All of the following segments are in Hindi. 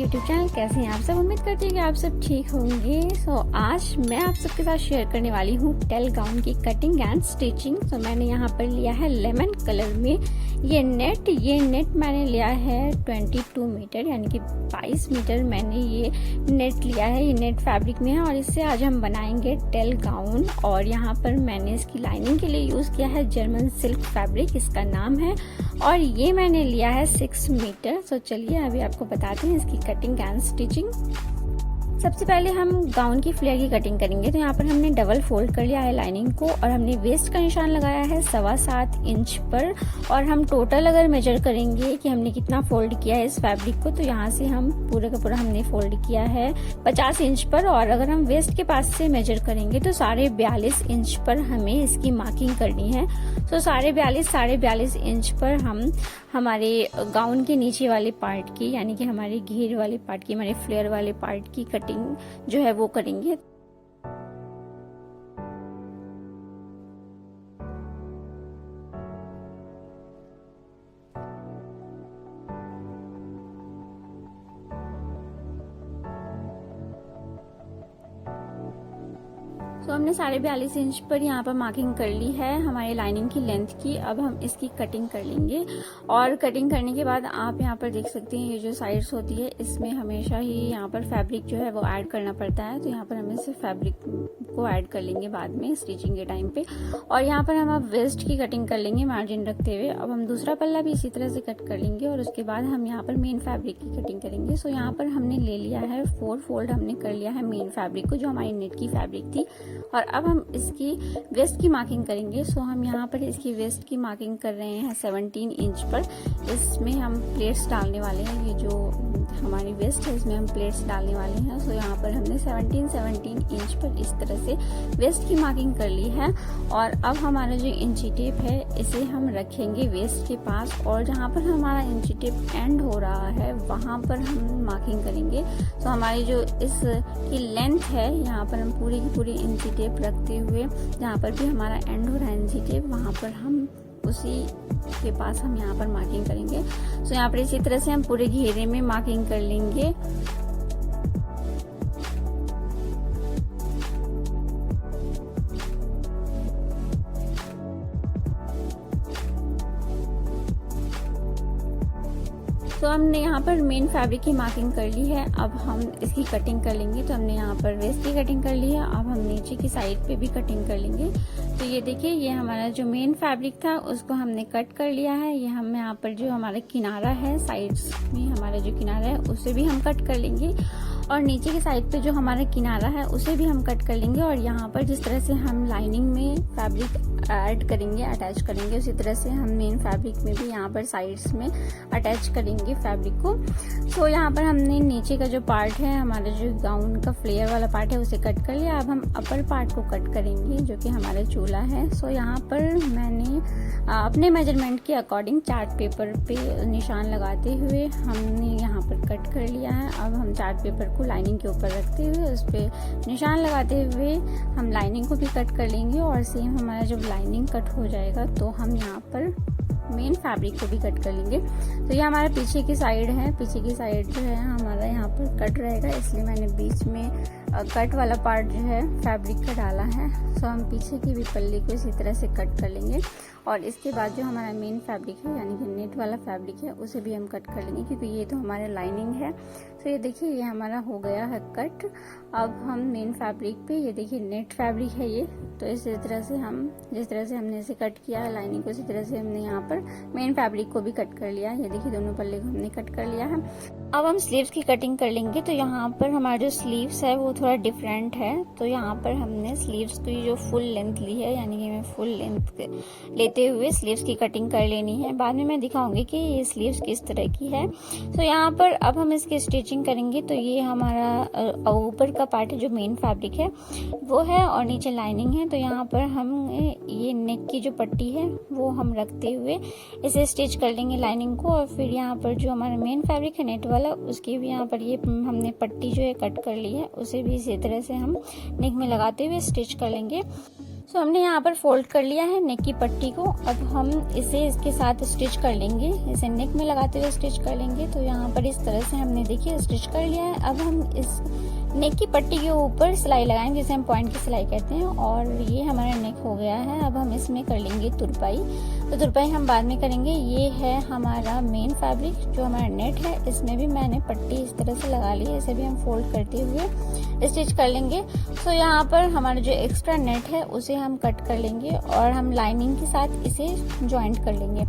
YouTube channel. कैसे हैं आप सब? उम्मीद करती हूँ कि आप सब ठीक होंगे। आज मैं आप सबके साथ शेयर करने वाली हूँ टेल गाउन की कटिंग एंड स्टिचिंग। मैंने यहाँ पर लिया है लेमन कलर में ये नेट मैंने लिया है 22 मीटर यानी कि 22 मीटर मैंने ये नेट लिया है। ये नेट फैब्रिक में है और इससे आज हम बनाएंगे टेल गाउन। और यहाँ पर मैंने इसकी लाइनिंग के लिए यूज़ किया है जर्मन सिल्क फैब्रिक, इसका नाम है। और ये मैंने लिया है 6 मीटर। चलिए अभी आपको बताते हैं इसकी कटिंग एंड स्टिचिंग। सबसे पहले हम गाउन की फ्लेयर की कटिंग करेंगे। तो यहाँ पर हमने डबल फोल्ड कर लिया है लाइनिंग को और हमने वेस्ट का निशान लगाया है 7.25 इंच पर। और हम टोटल अगर मेजर करेंगे कि हमने कितना फोल्ड किया है इस फैब्रिक को, तो यहाँ से हम पूरा का पूरा हमने फोल्ड किया है 50 इंच पर। और अगर हम वेस्ट के पास से मेजर करेंगे तो 42.5 इंच पर हमें इसकी मार्किंग करनी है। 42.5 इंच पर हम हमारे गाउन के नीचे वाले पार्ट की यानी कि हमारे घेर वाले पार्ट की, हमारे फ्लेयर वाले पार्ट की कटिंग जो है वो करेंगे। हमने 42.5 इंच पर यहाँ पर मार्किंग कर ली है हमारी लाइनिंग की लेंथ की। अब हम इसकी कटिंग कर लेंगे। और कटिंग करने के बाद आप यहाँ पर देख सकते हैं ये जो साइड्स होती है इसमें हमेशा ही यहाँ पर फैब्रिक जो है वो ऐड करना पड़ता है। तो यहाँ पर हम इसे फैब्रिक को ऐड कर लेंगे बाद में स्टिचिंग के टाइम पे। और यहाँ पर हम अब वेस्ट की कटिंग कर लेंगे मार्जिन रखते हुए। अब हम दूसरा पल्ला भी इसी तरह से कट कर लेंगे और उसके बाद हम यहाँ पर मेन फैब्रिक की कटिंग करेंगे। यहाँ पर हमने ले लिया है 4 फोल्ड हमने कर लिया है मेन फैब्रिक को, जो हमारी नेट की फैब्रिक थी। और अब हम इसकी वेस्ट की मार्किंग करेंगे। हम यहाँ पर इसकी वेस्ट की मार्किंग कर रहे हैं 17 इंच पर। इसमें हम प्लेट्स डालने वाले हैं। ये जो हमारी वेस्ट है इसमें हम प्लेट्स डालने वाले हैं। यहाँ पर हमने 17 इंच पर इस तरह से वेस्ट की मार्किंग कर ली है। और अब हमारा जो इंची टेप है इसे हम रखेंगे वेस्ट के पास और जहाँ पर हमारा इंची टेप एंड हो रहा है वहाँ पर हम मार्किंग करेंगे। हमारी जो इसकी लेंथ है यहाँ पर हम पूरी की पूरी इंची टेप रखते हुए जहाँ पर भी हमारा एंड हो रहा है इंची टेप वहाँ पर हम उसी के पास हम यहाँ पर मार्किंग करेंगे। यहाँ पर इसी तरह से हम पूरे घेरे में मार्किंग कर लेंगे। हमने यहाँ पर मेन फैब्रिक की मार्किंग कर ली है। अब हम इसकी कटिंग कर लेंगे। तो हमने यहाँ पर वेस्ट की कटिंग कर ली है। अब हम नीचे की साइड पे भी कटिंग कर लेंगे। तो ये देखिए ये हमारा जो मेन फैब्रिक था उसको हमने कट कर लिया है। ये हम यहाँ पर जो हमारा किनारा है साइड्स में हमारा जो किनारा है उसे भी हम कट कर लेंगे। और नीचे की साइड पे जो हमारा किनारा है उसे भी हम कट कर लेंगे। और यहाँ पर जिस तरह से हम लाइनिंग में फैब्रिक ऐड करेंगे, अटैच करेंगे, उसी तरह से हम मेन फैब्रिक में भी यहाँ पर साइड्स में अटैच करेंगे फैब्रिक को। यहाँ पर हमने नीचे का जो पार्ट है हमारा जो गाउन का फ्लेयर वाला पार्ट है उसे कट कर लिया। अब हम अपर पार्ट को कट करेंगे जो कि हमारा चोला है। यहाँ पर मैंने अपने मेजरमेंट के अकॉर्डिंग चार्ट पेपर पे निशान लगाते हुए हमने यहाँ पर कट कर लिया है। अब हम चार्ट पेपर को लाइनिंग के ऊपर रखते हुए उस पर निशान लगाते हुए हम लाइनिंग को भी कट कर लेंगे। और सेम हमारा जब लाइनिंग कट हो जाएगा तो हम यहाँ पर मेन फैब्रिक को भी कट कर लेंगे। ये हमारा पीछे की साइड है। पीछे की साइड जो है हमारा यहाँ पर कट रहेगा, इसलिए मैंने बीच में कट वाला पार्ट जो है फैब्रिक का डाला है। हम पीछे की भी पल्ली को इसी तरह से कट कर लेंगे। और इसके बाद जो हमारा मेन फैब्रिक है यानी कि नेट वाला फैब्रिक है उसे भी हम कट कर लेंगे क्योंकि ये तो हमारा लाइनिंग है। ये देखिए ये हमारा हो गया है कट। अब हम मेन फैब्रिक पे ये देखिए नेट फैब्रिक है ये, तो इसी तरह से हम जिस तरह से हमने इसे कट किया है लाइनिंग को, इसी तरह से हमने यहाँ पर मेन फैब्रिक को भी कट कर लिया है। ये देखिए दोनों पल्ले को हमने कट कर लिया है। अब हम स्लीव्स की कटिंग कर लेंगे। तो यहाँ पर हमारा जो स्लीव्स है वो थोड़ा डिफरेंट है। तो यहाँ पर हमने स्लीव्स की जो फुल लेंथ ली है यानी कि मैं फुल लेंथ लेते हुए स्लीव्स की कटिंग कर लेनी है। बाद में मैं दिखाऊंगी कि ये स्लीव्स किस तरह की है। यहाँ पर अब हम इसकी स्टिचिंग करेंगे। तो ये हमारा ऊपर का पार्ट है जो मेन फैब्रिक है वो है और नीचे लाइनिंग है। तो यहाँ पर हम ये नेक की जो पट्टी है वो हम रखते हुए इसे स्टिच कर लेंगे लाइनिंग को। और फिर यहाँ पर जो हमारा मेन फैब्रिक है नेट वाला उसकी भी यहाँ पर ये हमने पट्टी जो है कट कर ली है, उसे भी इसी तरह से हम नेक में लगाते हुए स्टिच कर लेंगे। तो हमने यहाँ पर फोल्ड कर लिया है नेक की पट्टी को। अब हम इसे इसके साथ स्टिच कर लेंगे, इसे नेक में लगाते हुए स्टिच कर लेंगे। तो यहाँ पर इस तरह से हमने देखिए स्टिच कर लिया है। अब हम इस नेक की पट्टी के ऊपर सिलाई लगाएंगे, जिसे हम पॉइंट की सिलाई कहते हैं। और ये हमारा नेक हो गया है। अब हम इसमें कर लेंगे तुरपाई। तो तुरपाई हम बाद में करेंगे। ये है हमारा मेन फैब्रिक, जो हमारा नेट है। इसमें भी मैंने पट्टी इस तरह से लगा ली है। इसे भी हम फोल्ड करते हुए स्टिच कर लेंगे। तो यहाँ पर हमारा जो एक्स्ट्रा नेट है उसे हम कट कर लेंगे और हम लाइनिंग के साथ इसे ज्वाइंट कर लेंगे।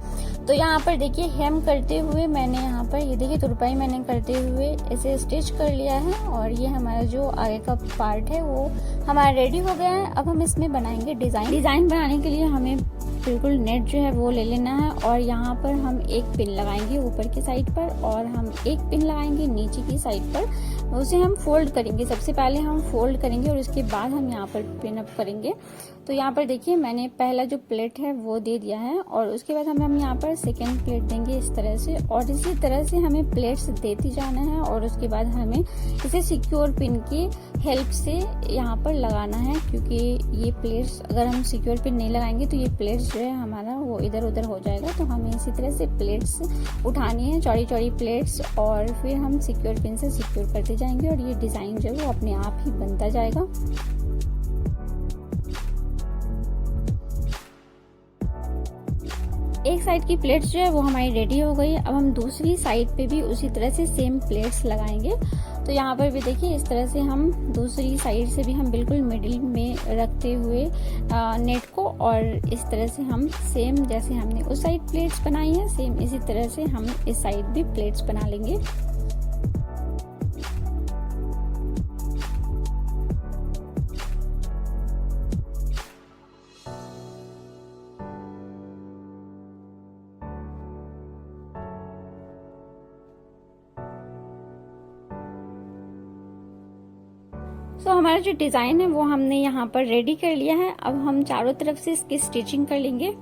तो यहाँ पर देखिए हेम करते हुए मैंने यहाँ पर ये देखिए तुरपाई मैंने करते हुए इसे स्टिच कर लिया है। और ये हमारा जो आगे का पार्ट है वो हमारा रेडी हो गया है। अब हम इसमें बनाएंगे डिजाइन बनाने के लिए हमें बिल्कुल नेट जो है वो ले लेना है। और यहाँ पर हम एक पिन लगाएंगे ऊपर की साइड पर और हम एक पिन लगाएंगे नीचे की साइड पर। उसे हम फोल्ड करेंगे, सबसे पहले हम फोल्ड करेंगे और उसके बाद हम यहाँ पर पिन अप करेंगे। तो यहाँ पर देखिए मैंने पहला जो प्लेट है वो दे दिया है और उसके बाद हम यहाँ पर सेकेंड प्लेट देंगे इस तरह से। और इसी तरह से हमें प्लेट्स देती जाना है और उसके बाद हमें इसे सिक्योर पिन की हेल्प से यहाँ पर लगाना है, क्योंकि ये प्लेट्स अगर हम सिक्योर पिन नहीं लगाएंगे तो ये प्लेट्स जो है हमारा वो इधर उधर हो जाएगा। तो हमें इसी तरह से प्लेट्स उठानी है, चौड़ी चौड़ी प्लेट्स, और फिर हम सिक्योर पिन से सिक्योर करते जाएंगे और ये डिजाइन जो है वो अपने आप ही बनता जाएगा। एक साइड की प्लेट्स जो है वो हमारी रेडी हो गई। अब हम दूसरी साइड पे भी उसी तरह से सेम प्लेट्स लगाएंगे। तो यहाँ पर भी देखिए इस तरह से हम दूसरी साइड से भी हम बिल्कुल मिडिल में रखते हुए नेट को, और इस तरह से हम सेम जैसे हमने उस साइड प्लेट्स बनाई है सेम इसी तरह से हम इस साइड भी प्लेट्स बना लेंगे। तो हमारा जो डिजाइन है वो हमने यहाँ पर रेडी कर लिया है। अब हम चारों तरफ से इसकी स्टिचिंग कर लेंगे।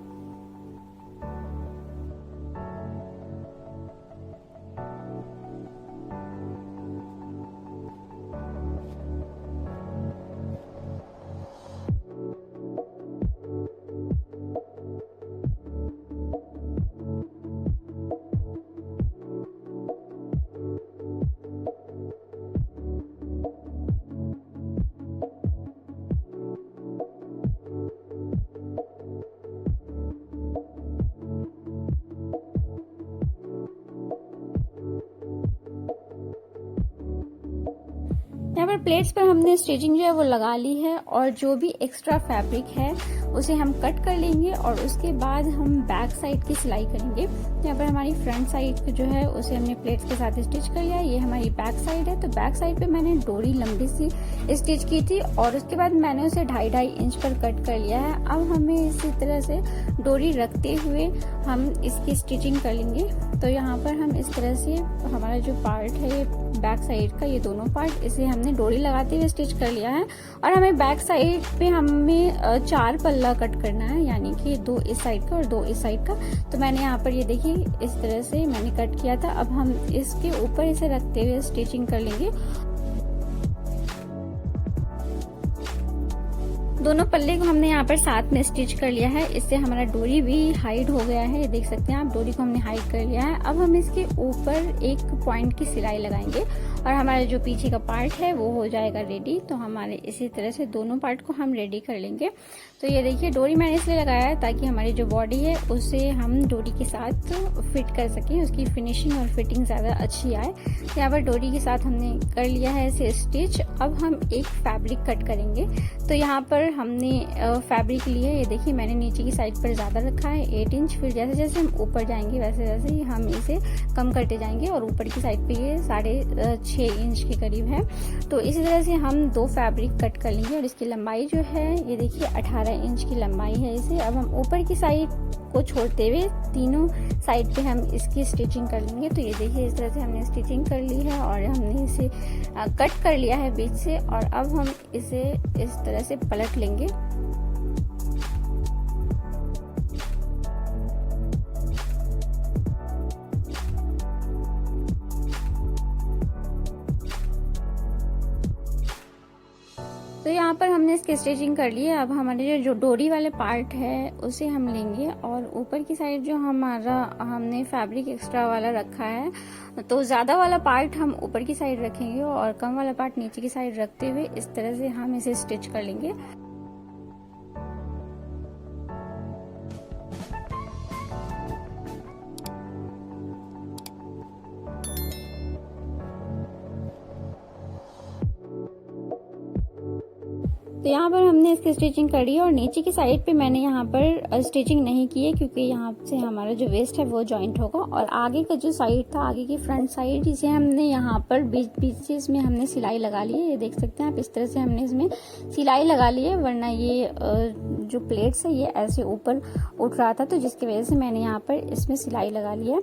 यहाँ पर प्लेट्स पर हमने स्टिचिंग जो है वो लगा ली है और जो भी एक्स्ट्रा फैब्रिक है उसे हम कट कर लेंगे और उसके बाद हम बैक साइड की सिलाई करेंगे। यहाँ पर हमारी फ्रंट साइड जो है उसे हमने प्लेट्स के साथ स्टिच कर लिया। ये हमारी बैक साइड है। तो बैक साइड पे मैंने डोरी लंबी सी स्टिच की थी और उसके बाद मैंने उसे 2.5 इंच पर कट कर लिया है। अब हमें इसी तरह से डोरी रखते हुए हम इसकी स्टिचिंग कर लेंगे। तो यहाँ पर हम इस तरह से हमारा जो पार्ट है ये बैक साइड का, ये दोनों पार्ट इसे हमने डोरी लगाते हुए स्टिच कर लिया है। और हमें बैक साइड पे हमें 4 पल्ला कट करना है, यानी कि 2 इस साइड का और 2 इस साइड का। तो मैंने यहाँ पर ये देखिए इस तरह से मैंने कट किया था। अब हम इसके ऊपर इसे रखते हुए स्टिचिंग कर लेंगे। दोनों पल्ले को हमने यहाँ पर साथ में स्टिच कर लिया है। इससे हमारा डोरी भी हाइड हो गया है, ये देख सकते हैं आप, डोरी को हमने हाइड कर लिया है। अब हम इसके ऊपर एक पॉइंट की सिलाई लगाएंगे और हमारा जो पीछे का पार्ट है वो हो जाएगा रेडी। तो हमारे इसी तरह से दोनों पार्ट को हम रेडी कर लेंगे। तो ये देखिए डोरी मैंने इसलिए लगाया है ताकि हमारी जो बॉडी है उसे हम डोरी के साथ फिट कर सकें, उसकी फिनिशिंग और फिटिंग ज़्यादा अच्छी आए। यहाँ पर डोरी के साथ हमने कर लिया है इसे स्टिच। अब हम एक फैब्रिक कट करेंगे। तो यहाँ पर हमने फैब्रिक लिए, ये देखिए मैंने नीचे की साइड पर ज़्यादा रखा है 8 इंच। फिर जैसे जैसे हम ऊपर जाएंगे वैसे वैसे ही हम इसे कम करते जाएंगे और ऊपर की साइड पे ये 6.5 इंच के करीब है। तो इसी तरह से हम 2 फैब्रिक कट कर लेंगे और इसकी लंबाई जो है ये देखिए 18 इंच की लंबाई है इसे। अब हम ऊपर की साइड को छोड़ते हुए तीनों साइड पे हम इसकी स्टिचिंग कर लेंगे। तो ये देखिए इस तरह से हमने स्टिचिंग कर ली है और हमने इसे कट कर लिया है बीच से। और अब हम इसे इस तरह से पलट लेंगे। तो यहाँ पर हमने हमने इसकी स्टिचिंग कर ली है। अब हमारे जो डोरी वाले पार्ट है उसे हम लेंगे और ऊपर की साइड जो हमने फैब्रिक एक्स्ट्रा वाला रखा है, तो ज़्यादा वाला पार्ट हम ऊपर की साइड रखेंगे और कम वाला पार्ट नीचे की साइड रखते हुए इस तरह से हम इसे स्टिच कर लेंगे। तो यहाँ पर हमने इसकी स्टिचिंग कर ली है और नीचे की साइड पे मैंने यहाँ पर स्टिचिंग नहीं की है क्योंकि यहाँ से हमारा जो वेस्ट है वो जॉइंट होगा। और आगे का जो साइड था, आगे की फ्रंट साइड, इसे हमने यहाँ पर बीच से इसमें हमने सिलाई लगा ली है। ये देख सकते हैं आप, इस तरह से हमने इसमें सिलाई लगा ली है, वरना ये जो प्लेट्स है ये ऐसे ऊपर उठ रहा था, तो जिसकी वजह से मैंने यहाँ पर इसमें सिलाई लगा ली है।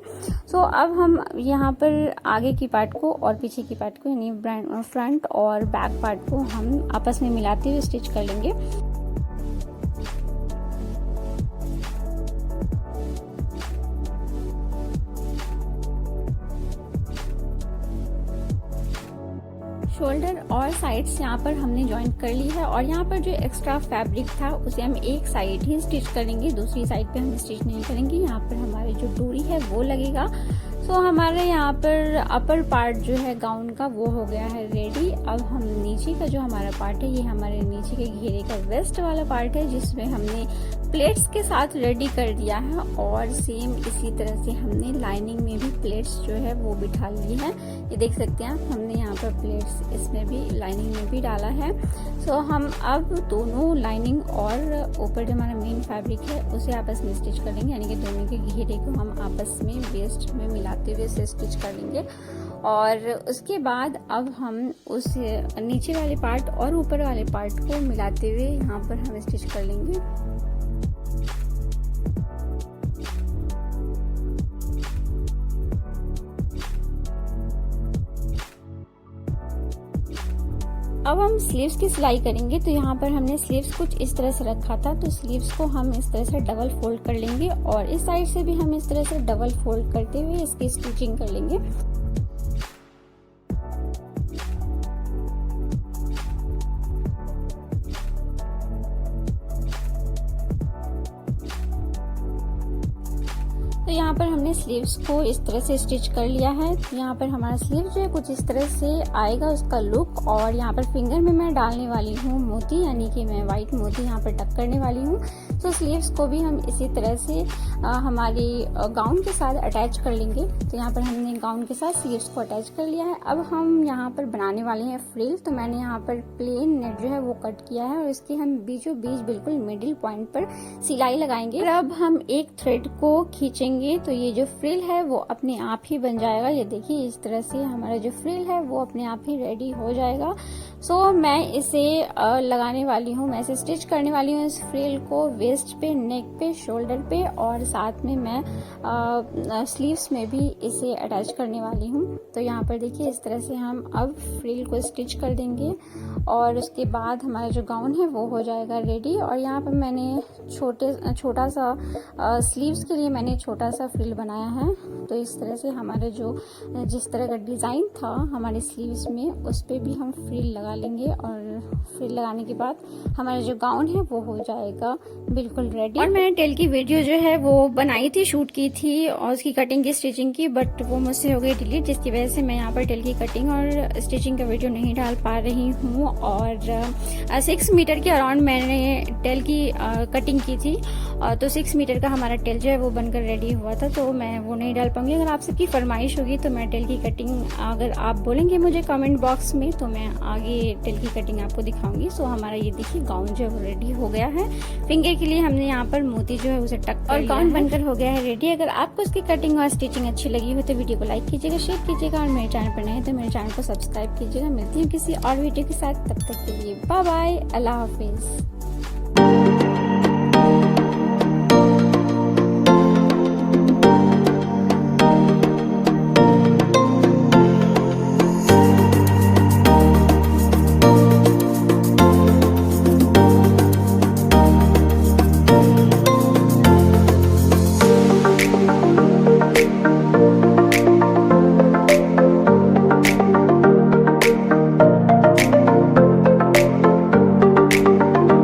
सो अब हम यहाँ पर आगे की पार्ट को और पीछे की पार्ट को, यानी फ्रंट और बैक पार्ट को हम आपस में मिलाते हुए स्टिच कर लेंगे। शोल्डर और साइड्स यहाँ पर हमने जॉइंट कर ली है और यहाँ पर जो एक्स्ट्रा फैब्रिक था उसे हम एक साइड ही स्टिच करेंगे, दूसरी साइड पे हम स्टिच नहीं करेंगे। यहाँ पर हमारी जो डोरी है वो लगेगा। सो हमारे यहाँ पर अपर पार्ट जो है गाउन का वो हो गया है रेडी। अब हम नीचे का जो हमारा पार्ट है, ये हमारे नीचे के घेरे का वेस्ट वाला पार्ट है, जिसमें हमने प्लेट्स के साथ रेडी कर दिया है और सेम इसी तरह से हमने लाइनिंग में भी प्लेट्स जो है वो बिठा ली है। ये देख सकते हैं आप, हमने यहाँ पर प्लेट्स इसमें भी लाइनिंग में भी डाला है। सो हम अब दोनों लाइनिंग और ऊपर जो हमारा मेन फैब्रिक है उसे आपस में स्टिच कर लेंगे, यानी कि दोनों के घेरे को हम आपस में वेस्ट में मिलाते हुए से स्टिच कर लेंगे। और उसके बाद अब हम उस नीचे वाले पार्ट और ऊपर वाले पार्ट को मिलाते हुए यहाँ पर हम स्टिच कर लेंगे। अब हम स्लीव्स की सिलाई करेंगे। तो यहाँ पर हमने स्लीव्स कुछ इस तरह से रखा था, तो स्लीव्स को हम इस तरह से डबल फोल्ड कर लेंगे और इस साइड से भी हम इस तरह से डबल फोल्ड करते हुए इसकी स्टिचिंग कर लेंगे। तो यहाँ पर हमने स्लीव्स को इस तरह से स्टिच कर लिया है। यहाँ पर हमारा स्लीव जो है कुछ इस तरह से आएगा उसका लुक। और यहाँ पर फिंगर में मैं डालने वाली हूँ मोती, यानी कि मैं वाइट मोती यहाँ पर टक करने वाली हूँ। तो स्लीव्स को भी हम इसी तरह से हमारी गाउन के साथ अटैच कर लेंगे। तो यहाँ पर हमने गाउन के साथ स्लीव्स को अटैच कर लिया है। अब हम यहाँ पर बनाने वाले हैं फ्रिल। तो मैंने यहाँ पर प्लेन नेट जो है वो कट किया है और इसके हम बीचों बीच बिल्कुल मिडिल पॉइंट पर सिलाई लगाएंगे। अब हम एक थ्रेड को खींचेंगे तो ये जो फ्रिल है वो अपने आप ही बन जाएगा। ये देखिए, इस तरह से हमारा जो फ्रिल है वो अपने आप ही रेडी हो जाएगा। सो मैं इसे लगाने वाली हूँ, मैं इसे स्टिच करने वाली हूँ इस फ्रिल को वेस्ट पे, नेक पे, शोल्डर पे और साथ में मैं स्लीव्स में भी इसे अटैच करने वाली हूँ। तो यहाँ पर देखिए, इस तरह से हम अब फ्रिल को स्टिच कर देंगे और उसके बाद हमारा जो गाउन है वो हो जाएगा रेडी। और यहाँ पर मैंने छोटा सा स्लीव्स के लिए मैंने छोटा सा फ्रिल बनाया है। तो इस तरह से हमारे जो जिस तरह का डिज़ाइन था हमारे स्लीव्स में, उस पे भी हम फ्रिल लगा लेंगे और फ्रिल लगाने के बाद हमारा जो गाउन है वो हो जाएगा बिल्कुल रेडी। और मैंने टेल की वीडियो जो है वो बनाई थी, शूट की थी और उसकी कटिंग की, स्टिचिंग की, बट वो मुझसे हो गई डिलीट, जिसकी वजह से मैं यहाँ पर टेल की कटिंग और स्टिचिंग का वीडियो नहीं डाल पा रही हूँ। और 6 मीटर के अराउंड मैंने टेल की कटिंग की थी, तो 6 मीटर का हमारा टेल जो है वो बनकर रेडी हुआ था, तो मैं वो नहीं डाल पाऊंगी। अगर आप सबकी फरमाइश होगी तो मैं टेल की कटिंग, अगर आप बोलेंगे मुझे कमेंट बॉक्स में, तो मैं आगे टेल की कटिंग आपको दिखाऊंगी। सो हमारा ये देखिए गाउन जो है वो रेडी हो गया है। फिंगर के लिए हमने यहाँ पर मोती जो है उसे टक और गाउन बनकर हो गया है रेडी। अगर आपको इसकी कटिंग और स्टिचिंग अच्छी लगी हो तो वीडियो को लाइक कीजिएगा, शेयर कीजिएगा और मेरे चैनल पर नए हैं तो मेरे चैनल को सब्सक्राइब कीजिएगा। मिलती हूँ किसी और वीडियो के साथ, तब तक के लिए बाय बाय, अल्लाह हाफिज।